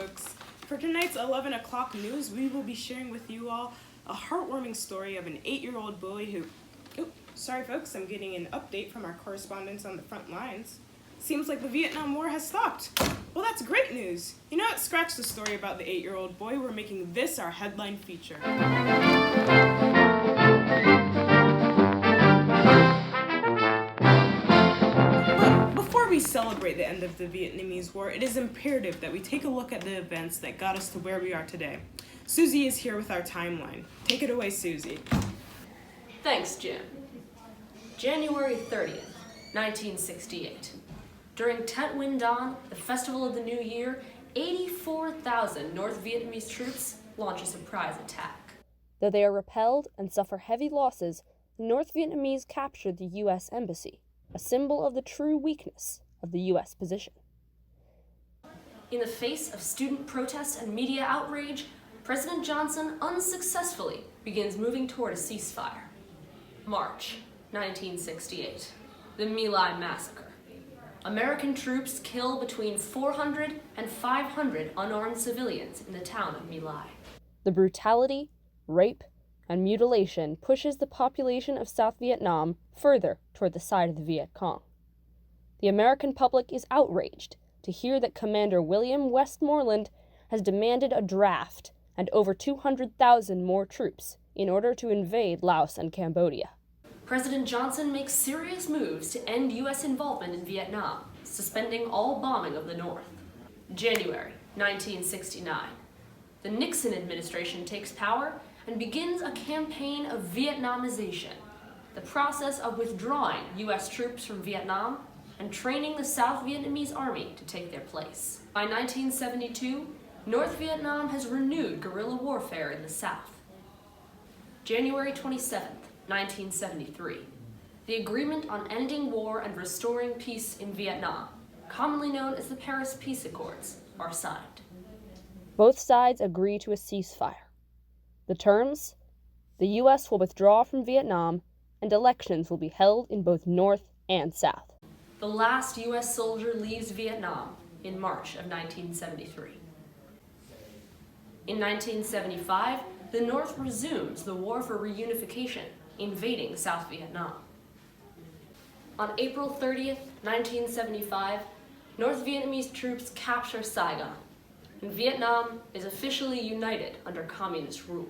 folks. For tonight's 11 o'clock news, we will be sharing with you all a heartwarming story of an 8-year-old boy who... Oh, sorry folks, I'm getting an update from our correspondents on the front lines. Seems like the Vietnam War has stopped. Well, that's great news. You know what? Scratch the story about the 8-year-old boy. We're making this our headline feature. But before we celebrate the end of the Vietnamese War, it is imperative that we take a look at the events that got us to where we are today. Susie is here with our timeline. Take it away, Susie. Thanks, Jim. January 30th, 1968. During Tet Nguyen Dan, the festival of the new year, 84,000 North Vietnamese troops launch a surprise attack. Though they are repelled and suffer heavy losses, the North Vietnamese capture the U.S. Embassy, a symbol of the true weakness of the U.S. position. In the face of student protests and media outrage, President Johnson unsuccessfully begins moving toward a ceasefire. March 1968, the My Lai Massacre. American troops kill between 400 and 500 unarmed civilians in the town of My Lai. The brutality, rape, and mutilation pushes the population of South Vietnam further toward the side of the Viet Cong. The American public is outraged to hear that Commander William Westmoreland has demanded a draft and over 200,000 more troops in order to invade Laos and Cambodia. President Johnson makes serious moves to end U.S. involvement in Vietnam, suspending all bombing of the North. January 1969. The Nixon administration takes power and begins a campaign of Vietnamization, the process of withdrawing U.S. troops from Vietnam and training the South Vietnamese army to take their place. By 1972, North Vietnam has renewed guerrilla warfare in the South. January 27th, 1973. The Agreement on Ending War and Restoring Peace in Vietnam, commonly known as the Paris Peace Accords, are signed. Both sides agree to a ceasefire. The terms? The U.S. will withdraw from Vietnam, and elections will be held in both North and South. The last U.S. soldier leaves Vietnam in March of 1973. In 1975, the North resumes the war for reunification, invading South Vietnam. On April 30th, 1975, North Vietnamese troops capture Saigon, and Vietnam is officially united under communist rule.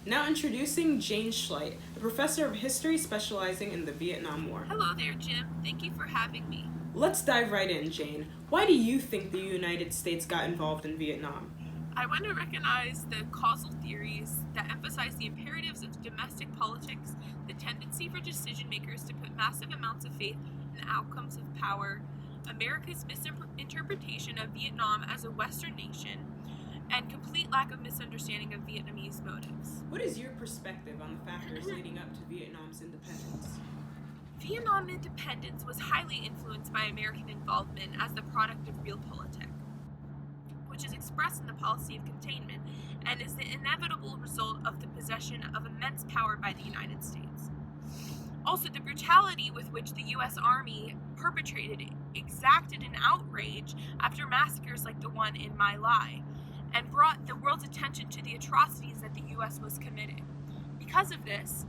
Now introducing Jane Schleit, a professor of history specializing in the Vietnam War. Hello there, Jim. Thank you for having me. Let's dive right in, Jane. Why do you think the United States got involved in Vietnam? I want to recognize the causal theories that emphasize the imperatives of domestic politics, the tendency for decision makers to put massive amounts of faith in the outcomes of power, America's misinterpretation of Vietnam as a Western nation, and complete lack of misunderstanding of Vietnamese motives. What is your perspective on the factors leading up to Vietnam's independence? Vietnam independence was highly influenced by American involvement as the product of realpolitik, which is expressed in the policy of containment and is the inevitable result of the possession of immense power by the United States. Also, the brutality with which the U.S. Army perpetrated exacted an outrage after massacres like the one in My Lai, and brought the world's attention to the atrocities that the U.S. was committing. Because of this,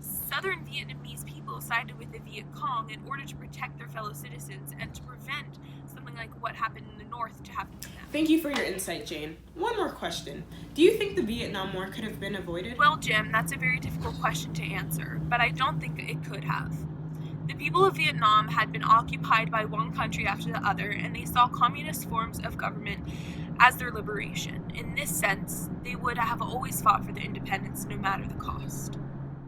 Southern Vietnamese people sided with the Viet Cong in order to protect their fellow citizens and to prevent something like what happened in the North to happen to them. Thank you for your insight, Jane. One more question. Do you think the Vietnam War could have been avoided? Well, Jim, that's a very difficult question to answer, but I don't think it could have. The people of Vietnam had been occupied by one country after the other, and they saw communist forms of government as their liberation. In this sense, they would have always fought for their independence no matter the cost.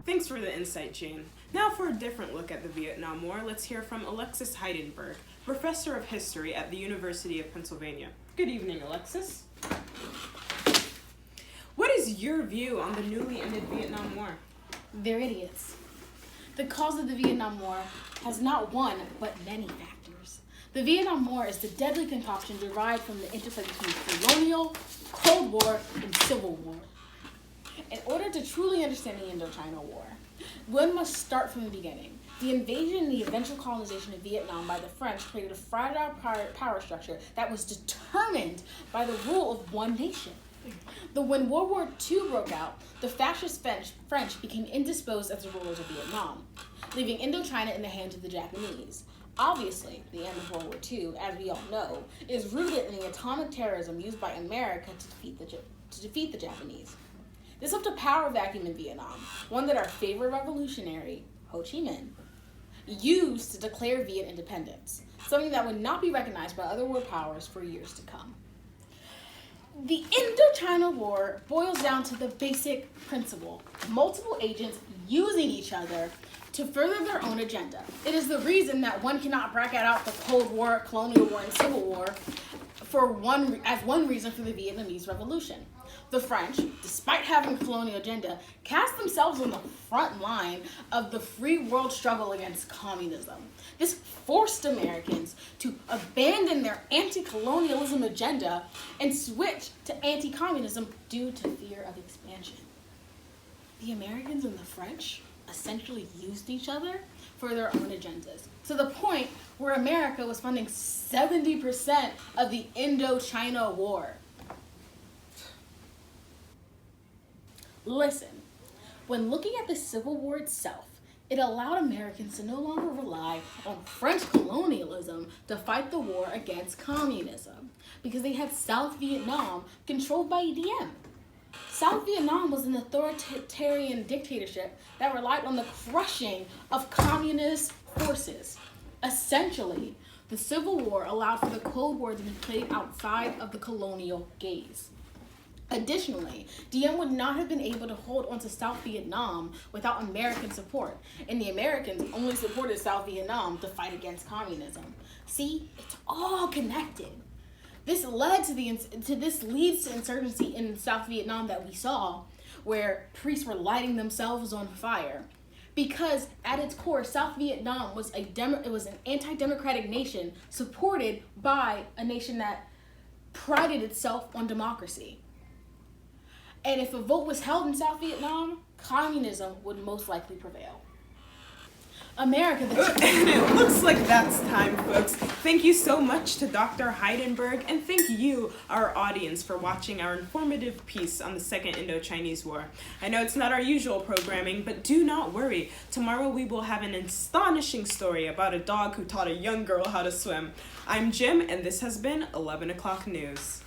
Thanks for the insight, Jane. Now for a different look at the Vietnam War, let's hear from Alexis Heidenberg, professor of history at the University of Pennsylvania. Good evening, Alexis. What is your view on the newly ended Vietnam War? They're idiots. The cause of the Vietnam War has not one, but many factors. The Vietnam War is the deadly concoction derived from the interplay between colonial, Cold War, and Civil War. In order to truly understand the Indochina War, One must start from the beginning. The invasion and the eventual colonization of Vietnam by the French created a fragile power structure that was determined by the rule of one nation. When World War II broke out, the fascist French became indisposed as the rulers of Vietnam, leaving Indochina in the hands of the Japanese. Obviously, the end of World War II, as we all know, is rooted in the atomic terrorism used by America to defeat the Japanese. This left a power vacuum in Vietnam, one that our favorite revolutionary, Ho Chi Minh, used to declare Viet independence, something that would not be recognized by other world powers for years to come. The Indochina War boils down to the basic principle: multiple agents using each other to further their own agenda. It is the reason that one cannot bracket out the Cold War, Colonial War, and Civil War as one reason for the Vietnamese Revolution. The French, despite having a colonial agenda, cast themselves on the front line of the free world struggle against communism. This forced Americans to abandon their anti-colonialism agenda and switch to anti-communism due to fear of expansion. The Americans and the French essentially used each other for their own agendas, to the point where America was funding 70% of the Indochina War. Listen, when looking at the Civil War itself, it allowed Americans to no longer rely on French colonialism to fight the war against communism, because they had South Vietnam controlled by EDM. South Vietnam was an authoritarian dictatorship that relied on the crushing of communist forces. Essentially, the Civil War allowed for the Cold War to be played outside of the colonial gaze. Additionally, Diem would not have been able to hold onto South Vietnam without American support, and the Americans only supported South Vietnam to fight against communism. See, it's all connected. This leads to insurgency in South Vietnam that we saw, where priests were lighting themselves on fire, because at its core, South Vietnam was an anti-democratic nation supported by a nation that prided itself on democracy. And if a vote was held in South Vietnam, communism would most likely prevail. America, And it looks like that's time, folks. Thank you so much to Dr. Heidenberg, and thank you, our audience, for watching our informative piece on the Second Indo-Chinese War. I know it's not our usual programming, but do not worry. Tomorrow we will have an astonishing story about a dog who taught a young girl how to swim. I'm Jim, and this has been 11 O'Clock News.